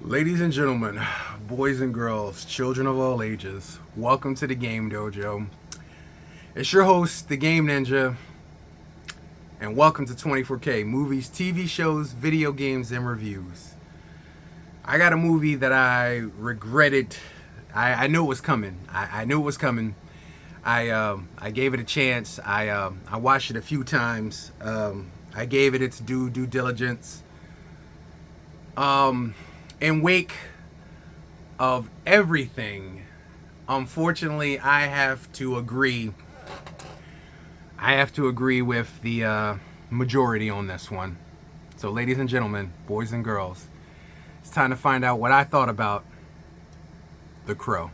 Ladies and gentlemen, boys and girls, children of all ages, welcome to the Game Dojo. It's your host, the Game Ninja, and welcome to 24K Movies, TV shows, video games, and reviews. I got a movie that I regretted. I knew it was coming. I knew it was coming. I gave it a chance. I watched it a few times. I gave it its due diligence. In wake of everything, unfortunately, I have to agree with the majority on this one. So, ladies and gentlemen, boys and girls, it's time to find out what I thought about The Crow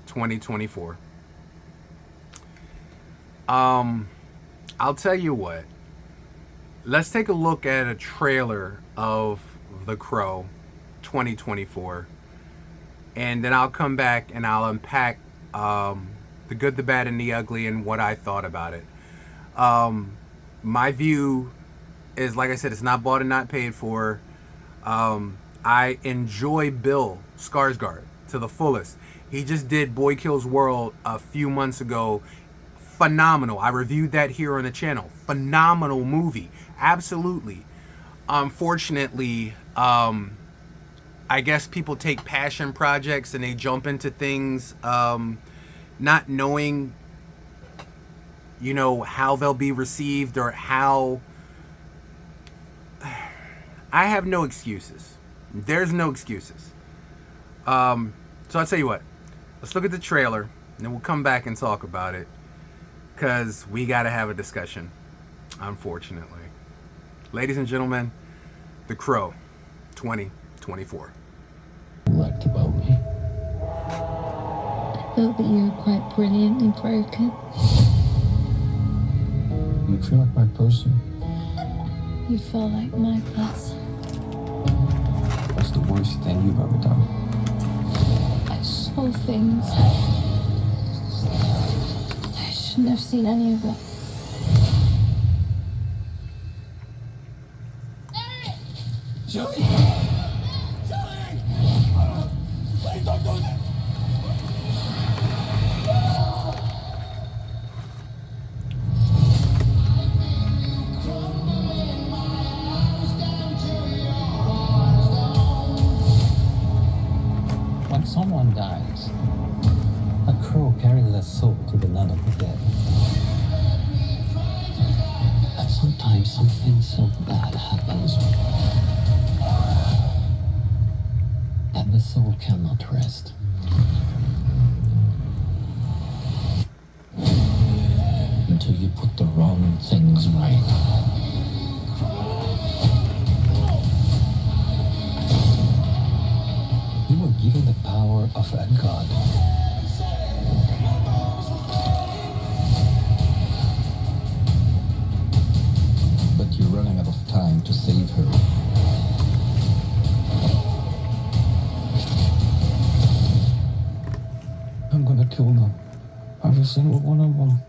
2024. I'll tell you what. Let's take a look at a trailer of The Crow 2024, and then I'll come back and I'll unpack the good, the bad, and the ugly and what I thought about it. My view is, like I said, it's not bought and not paid for. I enjoy Bill Skarsgård to the fullest. He just did Boy Kills World a few months ago. Phenomenal. I reviewed that here on the channel. Phenomenal movie. Absolutely. Unfortunately, I guess people take passion projects and they jump into things not knowing, how they'll be received or how... I have no excuses. There's no excuses. So I'll tell you what. Let's look at the trailer and then we'll come back and talk about it, because we got to have a discussion, unfortunately. Ladies and gentlemen, The Crow 2024. Liked about me. I felt that you were quite brilliantly broken. You feel like my person? You feel like my person. What's the worst thing you've ever done? I saw things. I shouldn't have seen any of it. Zoe! Zoe! Please don't do that! When someone dies, a crow carries their soul to the land of the dead. And sometimes something so bad happens that the soul cannot rest. Until you put the wrong things right. You were given the power of a god. But you're running out of time to save her. I'm gonna kill them. Every single one of them.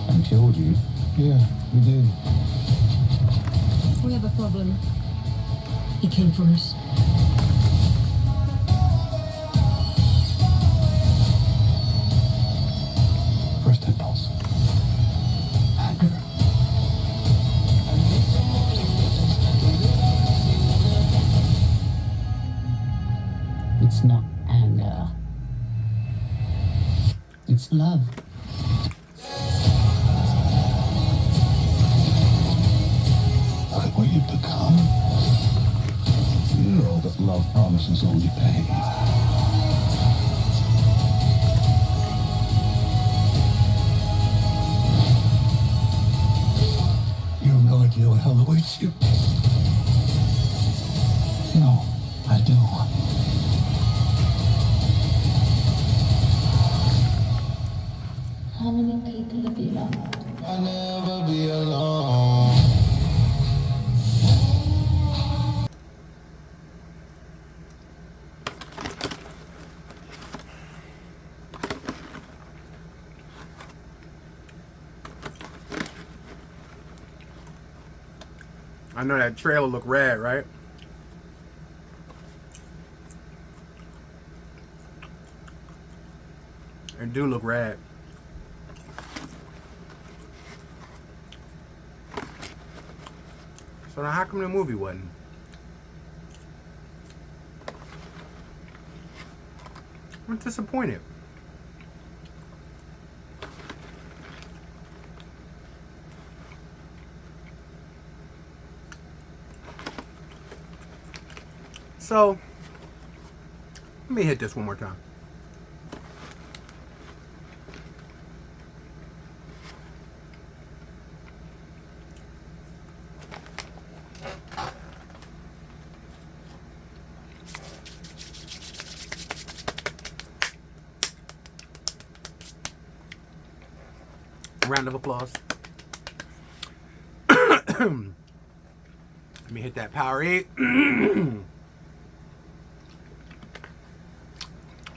And killed you? Yeah, we did. We have a problem. He came for us. First impulse. Anger. It's not anger. It's love. Look at what you've become. You know that love promises only pain. You have no idea what hell awaits you. No, I do. How many people have you loved? I'll never be alone. I know that trailer look rad, right? It do look rad. So now how come the movie wasn't? I'm disappointed. So, let me hit this one more time. Round of applause. Let me hit that Powerade.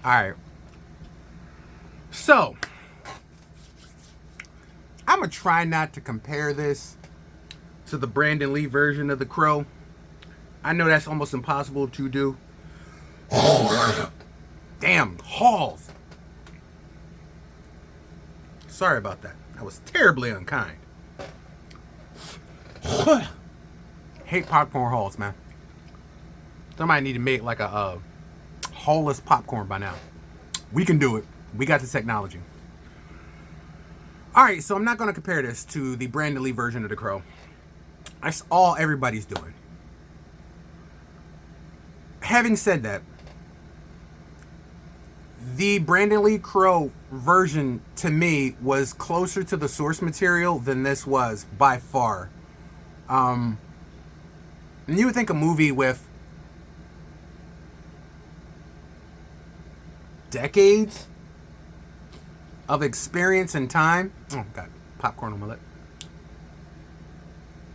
All right. So, I'm going to try not to compare this to the Brandon Lee version of The Crow. I know that's almost impossible to do. Damn, Halls. Sorry about that. That was terribly unkind. Hate popcorn halls, man. Somebody need to make like a hallless popcorn by now. We can do it. We got the technology. Alright, so I'm not going to compare this to the Brandon Lee version of The Crow. That's all everybody's doing. Having said that, the Brandon Lee Crow version to me was closer to the source material than this was by far. And you would think a movie with decades of experience and time, oh god, popcorn on my lip,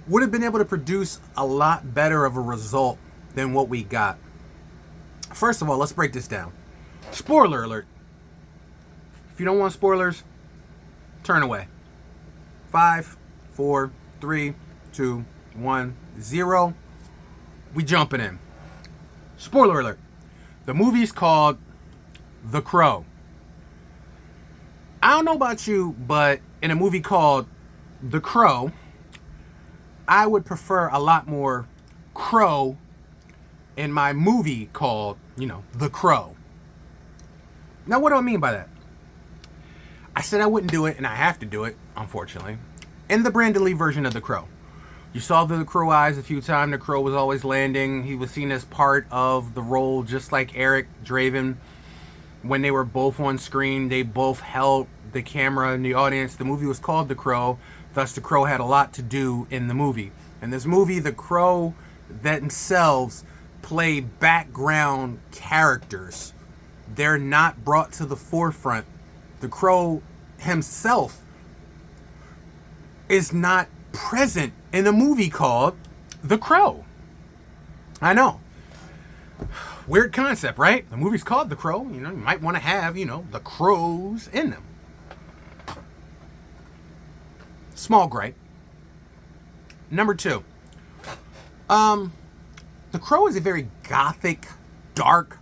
would have been able to produce a lot better of a result than what we got. First of all, let's break this down. Spoiler alert. If you don't want spoilers, turn away. 5, 4, 3, 2, 1, 0. We jumping in. Spoiler alert. The movie's called The Crow. I don't know about you, but in a movie called The Crow, I would prefer a lot more crow in my movie called, The Crow. Now, what do I mean by that? I said I wouldn't do it, and I have to do it, unfortunately, in the Brandon Lee version of The Crow. You saw the Crow eyes a few times. The Crow was always landing. He was seen as part of the role, just like Eric Draven. When they were both on screen, they both held the camera in the audience. The movie was called The Crow, thus the Crow had a lot to do in the movie. In this movie, the Crow themselves play background characters. They're not brought to the forefront. The Crow himself is not present in a movie called The Crow. I know. Weird concept, right? The movie's called The Crow. You might want to have, the crows in them. Small gripe. Number 2. The Crow is a very gothic, dark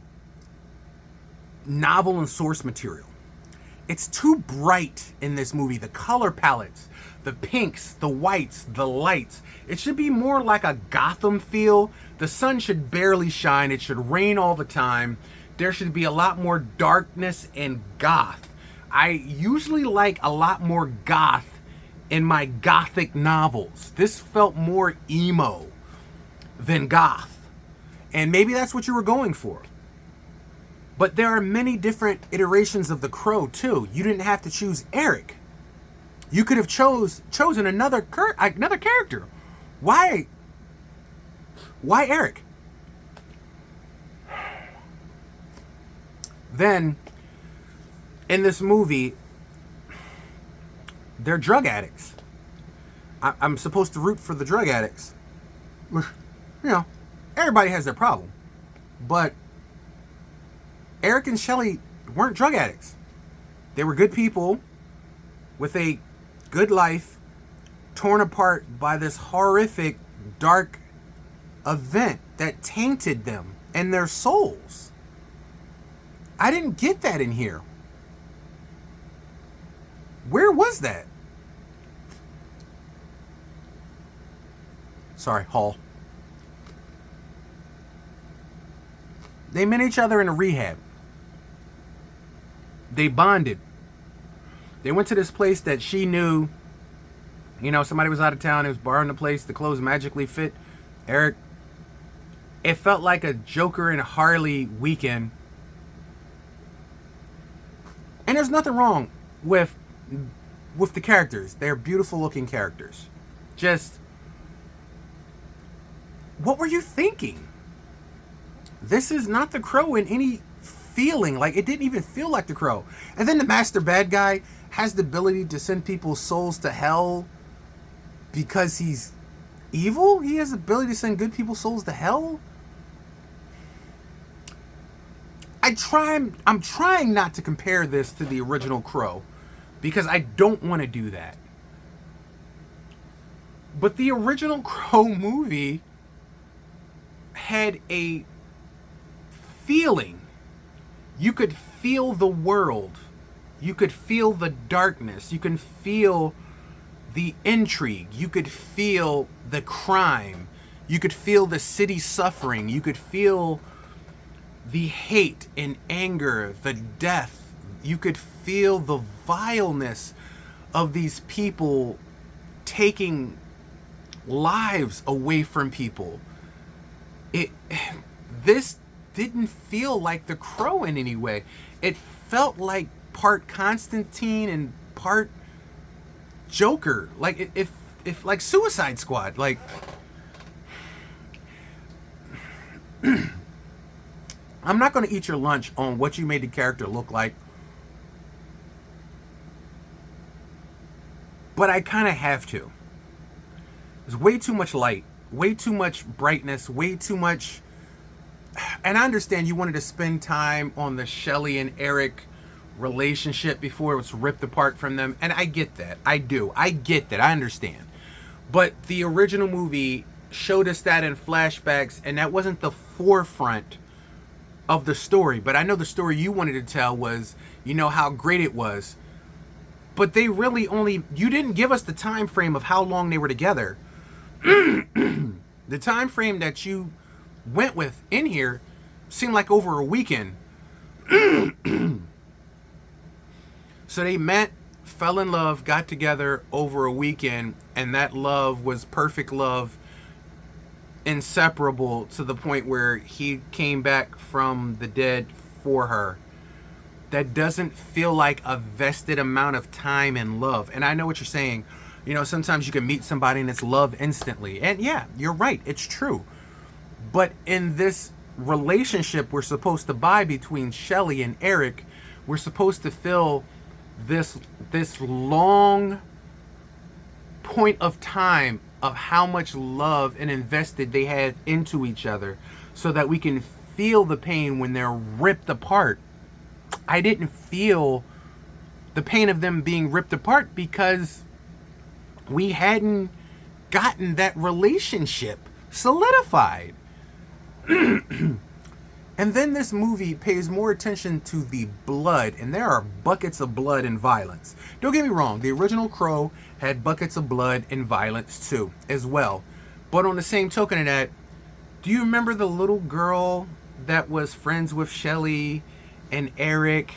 novel and source material. It's too bright in this movie. The color palettes, the pinks, the whites, the lights. It should be more like a Gotham feel. The sun should barely shine. It should rain all the time. There should be a lot more darkness and goth. I usually like a lot more goth in my gothic novels. This felt more emo than goth. And maybe that's what you were going for. But there are many different iterations of the Crow too. You didn't have to choose Eric. You could have chosen another character. Why Eric? Then, in this movie, they're drug addicts. I'm supposed to root for the drug addicts. Everybody has their problem. But Eric and Shelley weren't drug addicts. They were good people with a good life, torn apart by this horrific, dark event that tainted them and their souls. I didn't get that in here. Where was that? Sorry, Hall. They met each other in a rehab. They bonded. They went to this place that she knew. You know, somebody was out of town. It was borrowing the place. The clothes magically fit Eric. It felt like a Joker and Harley weekend. And there's nothing wrong with the characters. They're beautiful looking characters. Just, what were you thinking? This is not the Crow in any feeling. Like, it didn't even feel like the Crow. And then the master bad guy has the ability to send people's souls to hell because he's evil? He has the ability to send good people's souls to hell? I'm trying not to compare this to the original Crow because I don't want to do that. But the original Crow movie had a feeling. You could feel the world. You could feel the darkness. You can feel the intrigue. You could feel the crime. You could feel the city suffering. You could feel the hate and anger, the death. You could feel the vileness of these people taking lives away from people. This didn't feel like the Crow in any way. It felt like part Constantine and part Joker. Like if like Suicide Squad. Like I'm not going to eat your lunch on what you made the character look like. But I kind of have to. There's way too much light, way too much brightness, way too much. And I understand you wanted to spend time on the Shelley and Eric relationship before it was ripped apart from them. And I get that. I do. I get that. I understand. But the original movie showed us that in flashbacks, and that wasn't the forefront of the story. But I know the story you wanted to tell was, you know, how great it was. But they really only, you didn't give us the time frame of how long they were together. The time frame that you went with in here seemed like over a weekend. So they met, fell in love, got together over a weekend, and that love was perfect love, inseparable, to the point where he came back from the dead for her. That doesn't feel like a vested amount of time and love. And I know what you're saying. You know, sometimes you can meet somebody and it's love instantly. And yeah, you're right. It's true. But in this relationship we're supposed to buy between Shelley and Eric, we're supposed to feel this long point of time of how much love and invested they had into each other, so that we can feel the pain when they're ripped apart. I didn't feel the pain of them being ripped apart because we hadn't gotten that relationship solidified. And then this movie pays more attention to the blood, and there are buckets of blood and violence. Don't get me wrong, the original Crow had buckets of blood and violence too, as well. But on the same token of that, do you remember the little girl that was friends with Shelley and Eric,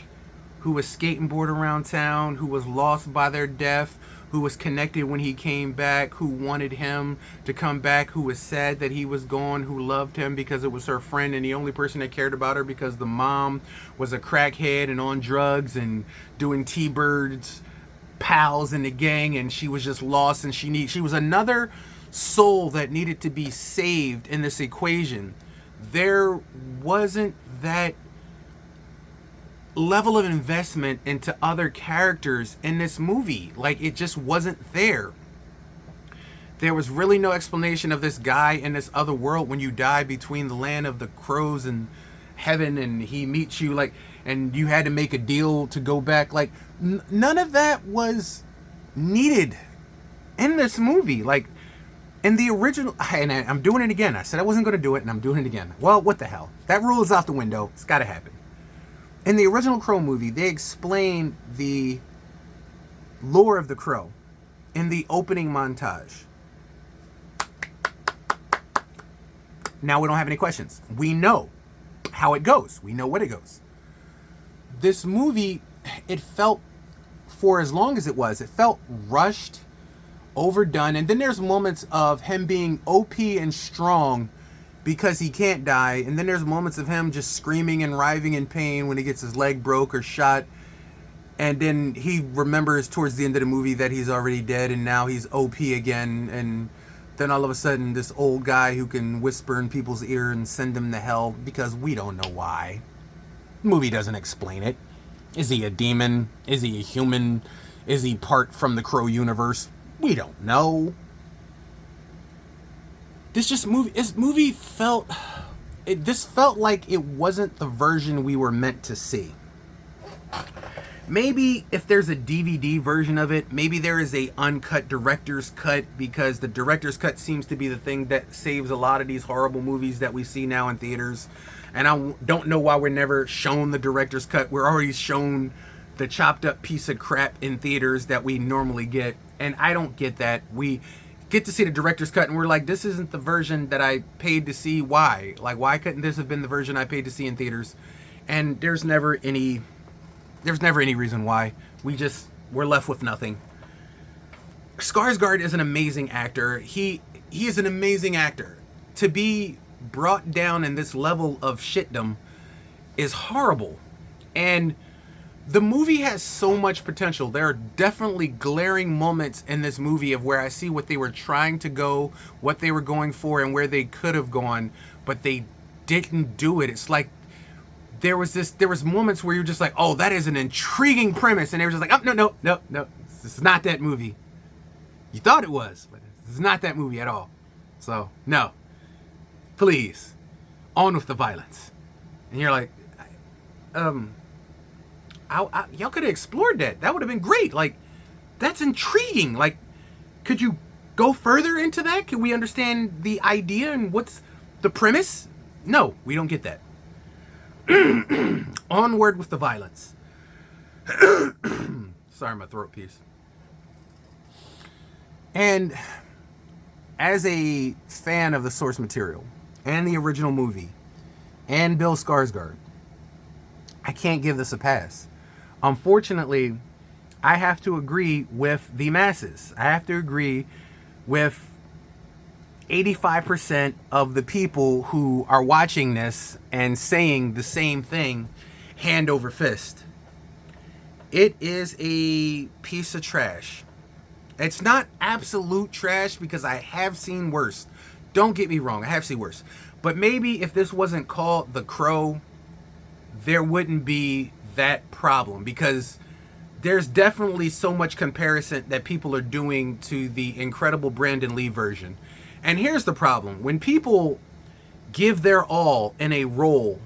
who was skating board around town, who was lost by their death, who was connected when he came back, who wanted him to come back, who was sad that he was gone, who loved him because it was her friend and the only person that cared about her, because the mom was a crackhead and on drugs and doing T-Birds pals in the gang, and she was just lost, and she was another soul that needed to be saved in this equation. There wasn't that level of investment into other characters in this movie. Like, it just wasn't there. There was really no explanation of this guy in this other world when you die between the land of the crows and heaven, and he meets you, like, and you had to make a deal to go back. Like, none of that was needed in this movie. Like, In the original, and I'm doing it again. I said I wasn't going to do it, and I'm doing it again. Well, what the hell? That rule is out the window. It's got to happen. In the original Crow movie, they explain the lore of the Crow in the opening montage. Now we don't have any questions. We know how it goes. We know what it goes. This movie, it felt, for as long as it was, it felt rushed, overdone, and then there's moments of him being OP and strong because he can't die, and then there's moments of him just screaming and writhing in pain when he gets his leg broke or shot, and then he remembers towards the end of the movie that he's already dead, and now he's OP again, and then all of a sudden this old guy who can whisper in people's ear and send them to hell because we don't know why. The movie doesn't explain it. Is he a demon? Is he a human? Is he part from the Crow universe? We don't know. This movie felt like it wasn't the version we were meant to see. Maybe if there's a DVD version of it, maybe there is a uncut director's cut, because the director's cut seems to be the thing that saves a lot of these horrible movies that we see now in theaters. And I don't know why we're never shown the director's cut. We're already shown the chopped up piece of crap in theaters that we normally get. And I don't get that. We get to see the director's cut and we're like, this isn't the version that I paid to see. Why? Like, why couldn't this have been the version I paid to see in theaters? And there's never any reason why. We're left with nothing. Skarsgård is an amazing actor. He is an amazing actor. To be brought down in this level of shitdom is horrible. And the movie has so much potential. There are definitely glaring moments in this movie of where I see what they were trying to go, what they were going for, and where they could have gone, but they didn't do it. It's like there was moments where you're just like, oh, that is an intriguing premise, and they were just like, oh, no, this is not that movie. You thought it was, but it's not that movie at all. So, no. Please, on with the violence. And you're like, y'all could have explored that. That would have been great. Like, that's intriguing. Like, could you go further into that? Could we understand the idea and what's the premise? No, we don't get that. Onward with the violence. Sorry, my throat piece. And as a fan of the source material and the original movie and Bill Skarsgård, I can't give this a pass. Unfortunately, I have to agree with the masses. I have to agree with 85% of the people who are watching this and saying the same thing, hand over fist. It is a piece of trash. It's not absolute trash because I have seen worse. Don't get me wrong, I have seen worse. But maybe if this wasn't called The Crow, there wouldn't be that problem, because there's definitely so much comparison that people are doing to the incredible Brandon Lee version. And here's the problem. When people give their all in a role,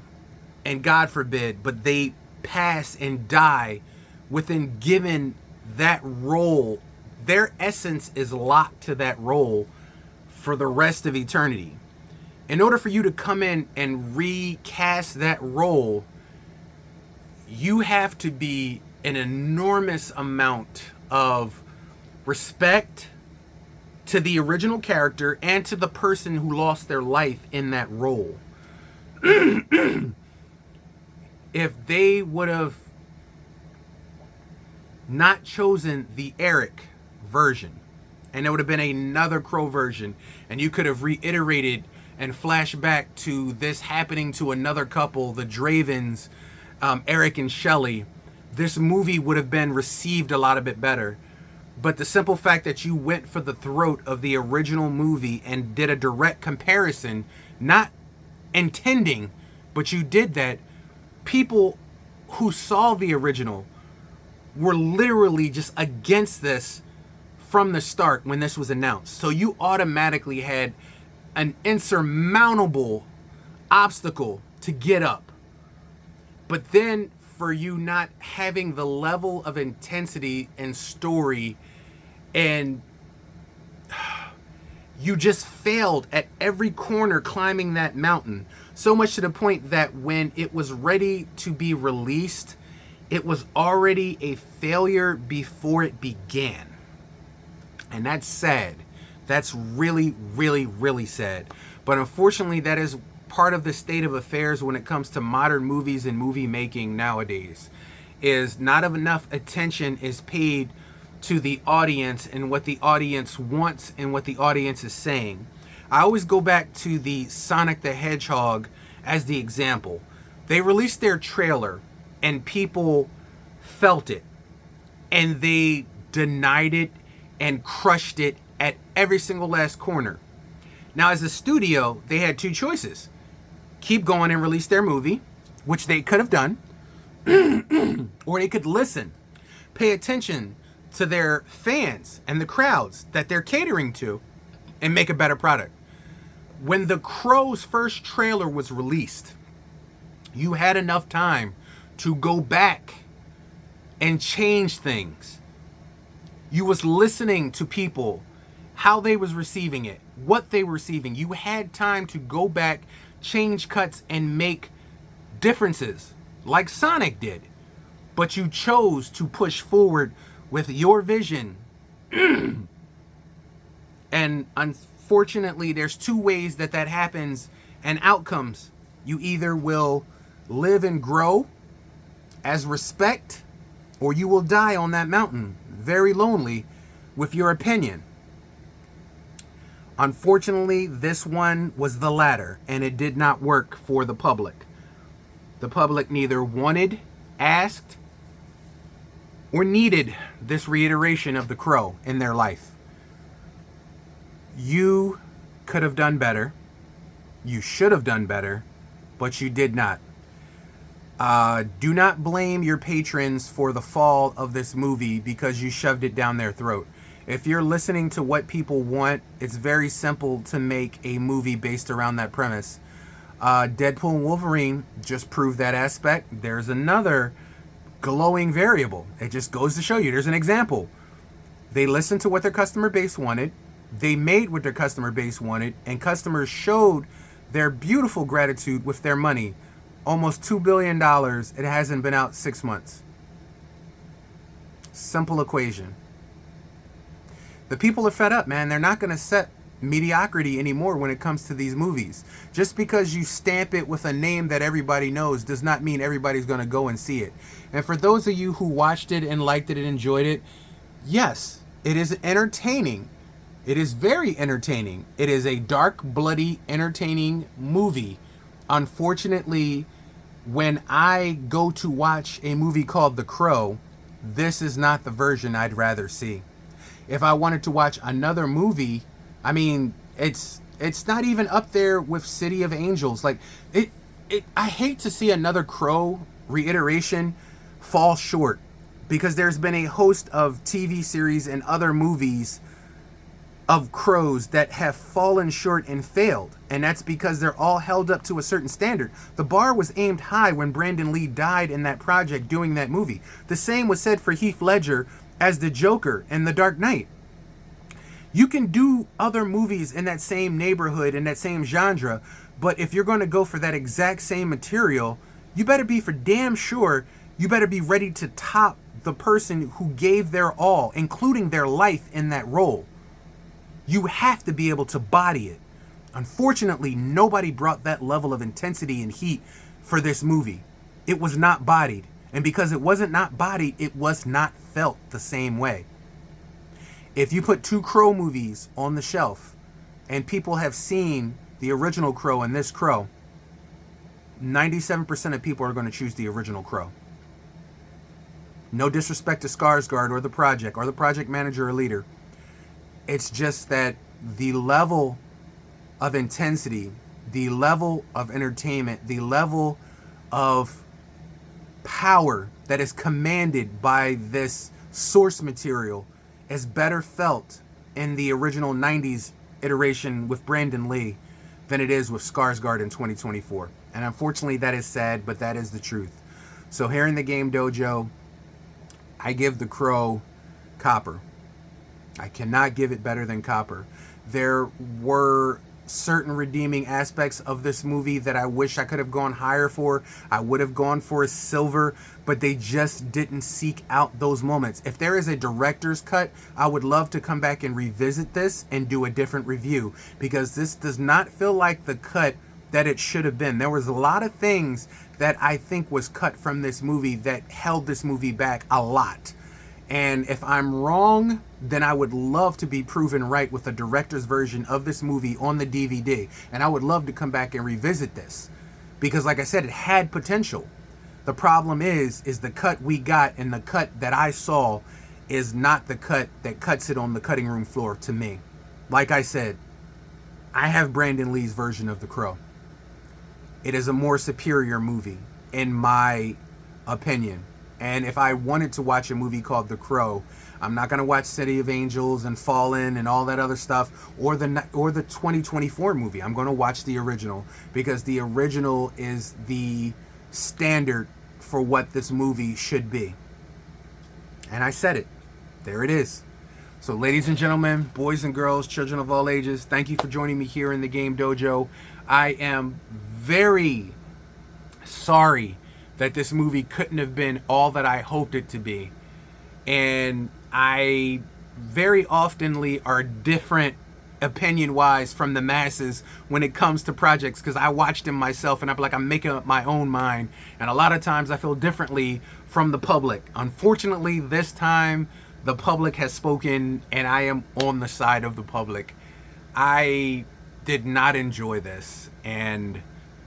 and God forbid, but they pass and die within giving that role, their essence is locked to that role for the rest of eternity. In order for you to come in and recast that role, you have to be an enormous amount of respect to the original character and to the person who lost their life in that role. If they would have not chosen the Eric version, and there would have been another Crow version, and you could have reiterated and flashed back to this happening to another couple, the Dravens, Eric and Shelley, this movie would have been received a lot bit better. But the simple fact that you went for the throat of the original movie and did a direct comparison, not intending, but you did that, people who saw the original were literally just against this from the start when this was announced. So you automatically had an insurmountable obstacle to get up. But then for you not having the level of intensity and story and You just failed at every corner climbing that mountain. So much to the point that when it was ready to be released, it was already a failure before it began. And that's sad. That's really, really, really sad. But unfortunately, that is part of the state of affairs when it comes to modern movies and movie making nowadays. Is not enough attention is paid to the audience and what the audience wants and what the audience is saying. I always go back to the Sonic the Hedgehog as the example. They released their trailer and people felt it, and they denied it and crushed it at every single last corner. Now, as a studio, they had two choices: keep going and release their movie, which they could have done, or they could listen, pay attention to their fans and the crowds that they're catering to, and make a better product. When The Crow's first trailer was released, you had enough time to go back and change things. You was listening to people, how they was receiving it, what they were receiving. You had time to go back, change cuts, and make differences like Sonic did. But you chose to push forward with your vision. And unfortunately, there's two ways that happens and outcomes. You either will live and grow as respect, or you will die on that mountain, very lonely, with your opinion. Unfortunately, this one was the latter, and it did not work for the public. The public neither wanted, asked, or needed this reiteration of The Crow in their life. You could have done better. You should have done better, but you did not. Do not blame your patrons for the fall of this movie because you shoved it down their throat. If you're listening to what people want, it's very simple to make a movie based around that premise. Deadpool and Wolverine just proved that aspect. There's another glowing variable. It just goes to show you. There's an example. They listened to what their customer base wanted. They made what their customer base wanted, and customers showed their beautiful gratitude with their money. Almost $2 billion. It hasn't been out 6 months. Simple equation. The people are fed up, man. They're not going to accept mediocrity anymore when it comes to these movies. Just because you stamp it with a name that everybody knows does not mean everybody's going to go and see it. And for those of you who watched it and liked it and enjoyed it, yes, it is entertaining. It is very entertaining. It is a dark, bloody, entertaining movie. Unfortunately, when I go to watch a movie called The Crow, this is not the version I'd rather see. If I wanted to watch another movie, I mean, it's not even up there with City of Angels. Like, I hate to see another Crow reiteration fall short, because there's been a host of TV series and other movies of Crows that have fallen short and failed, and that's because they're all held up to a certain standard. The bar was aimed high when Brandon Lee died in that project doing that movie. The same was said for Heath Ledger as the Joker in The Dark Knight. You can do other movies in that same neighborhood, in that same genre, but if you're going to go for that exact same material, you better be for damn sure, you better be ready to top the person who gave their all, including their life in that role. You have to be able to body it. Unfortunately, nobody brought that level of intensity and heat for this movie. It was not bodied. And because it wasn't not bodied, it was not felt the same way. If you put two Crow movies on the shelf and people have seen the original Crow and this Crow, 97% of people are going to choose the original Crow. No disrespect to Skarsgård or the project manager or leader. It's just that the level of intensity, the level of entertainment, the level of power that is commanded by this source material is better felt in the original 90s iteration with Brandon Lee than it is with Skarsgård in 2024. And unfortunately, that is sad, but that is the truth. So here in the Game Dojo, I give The Crow copper. I cannot give it better than copper. There were certain redeeming aspects of this movie that I wish I could have gone higher for. I would have gone for a silver, but they just didn't seek out those moments. If there is a director's cut, I would love to come back and revisit this and do a different review, because this does not feel like the cut that it should have been. There was a lot of things that I think was cut from this movie that held this movie back a lot. And if I'm wrong, then I would love to be proven right with a director's version of this movie on the DVD. And I would love to come back and revisit this, because like I said, it had potential. The problem is the cut we got and the cut that I saw is not the cut that cuts it on the cutting room floor to me. Like I said, I have Brandon Lee's version of The Crow. It is a more superior movie, in my opinion. And if I wanted to watch a movie called The Crow, I'm not going to watch City of Angels and Fallen and all that other stuff, or the 2024 movie. I'm going to watch the original, because the original is the standard for what this movie should be. And I said it. There it is. So ladies and gentlemen, boys and girls, children of all ages, thank you for joining me here in the Game Dojo. I am very sorry that this movie couldn't have been all that I hoped it to be. And I very oftenly are different opinion-wise from the masses when it comes to projects, because I watched them myself and I'm making up my own mind. And a lot of times I feel differently from the public. Unfortunately, this time the public has spoken and I am on the side of the public. I did not enjoy this, and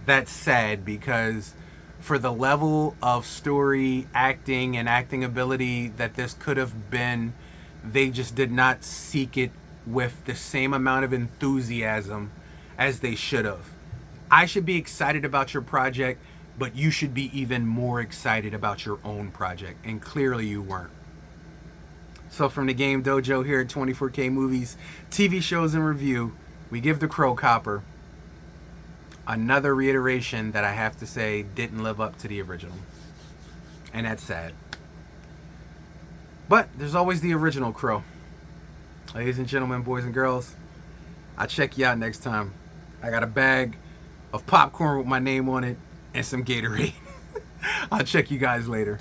that's sad, because for the level of story, acting, and acting ability that this could have been, they just did not seek it with the same amount of enthusiasm as they should have. I should be excited about your project, but you should be even more excited about your own project, and clearly you weren't. So from the Game Dojo here at 24K Movies, TV shows and review, we give The Crow Copper. Another reiteration that I have to say didn't live up to the original. And that's sad. But there's always the original Crow. Ladies and gentlemen, boys and girls, I'll check you out next time. I got a bag of popcorn with my name on it and some Gatorade. I'll check you guys later.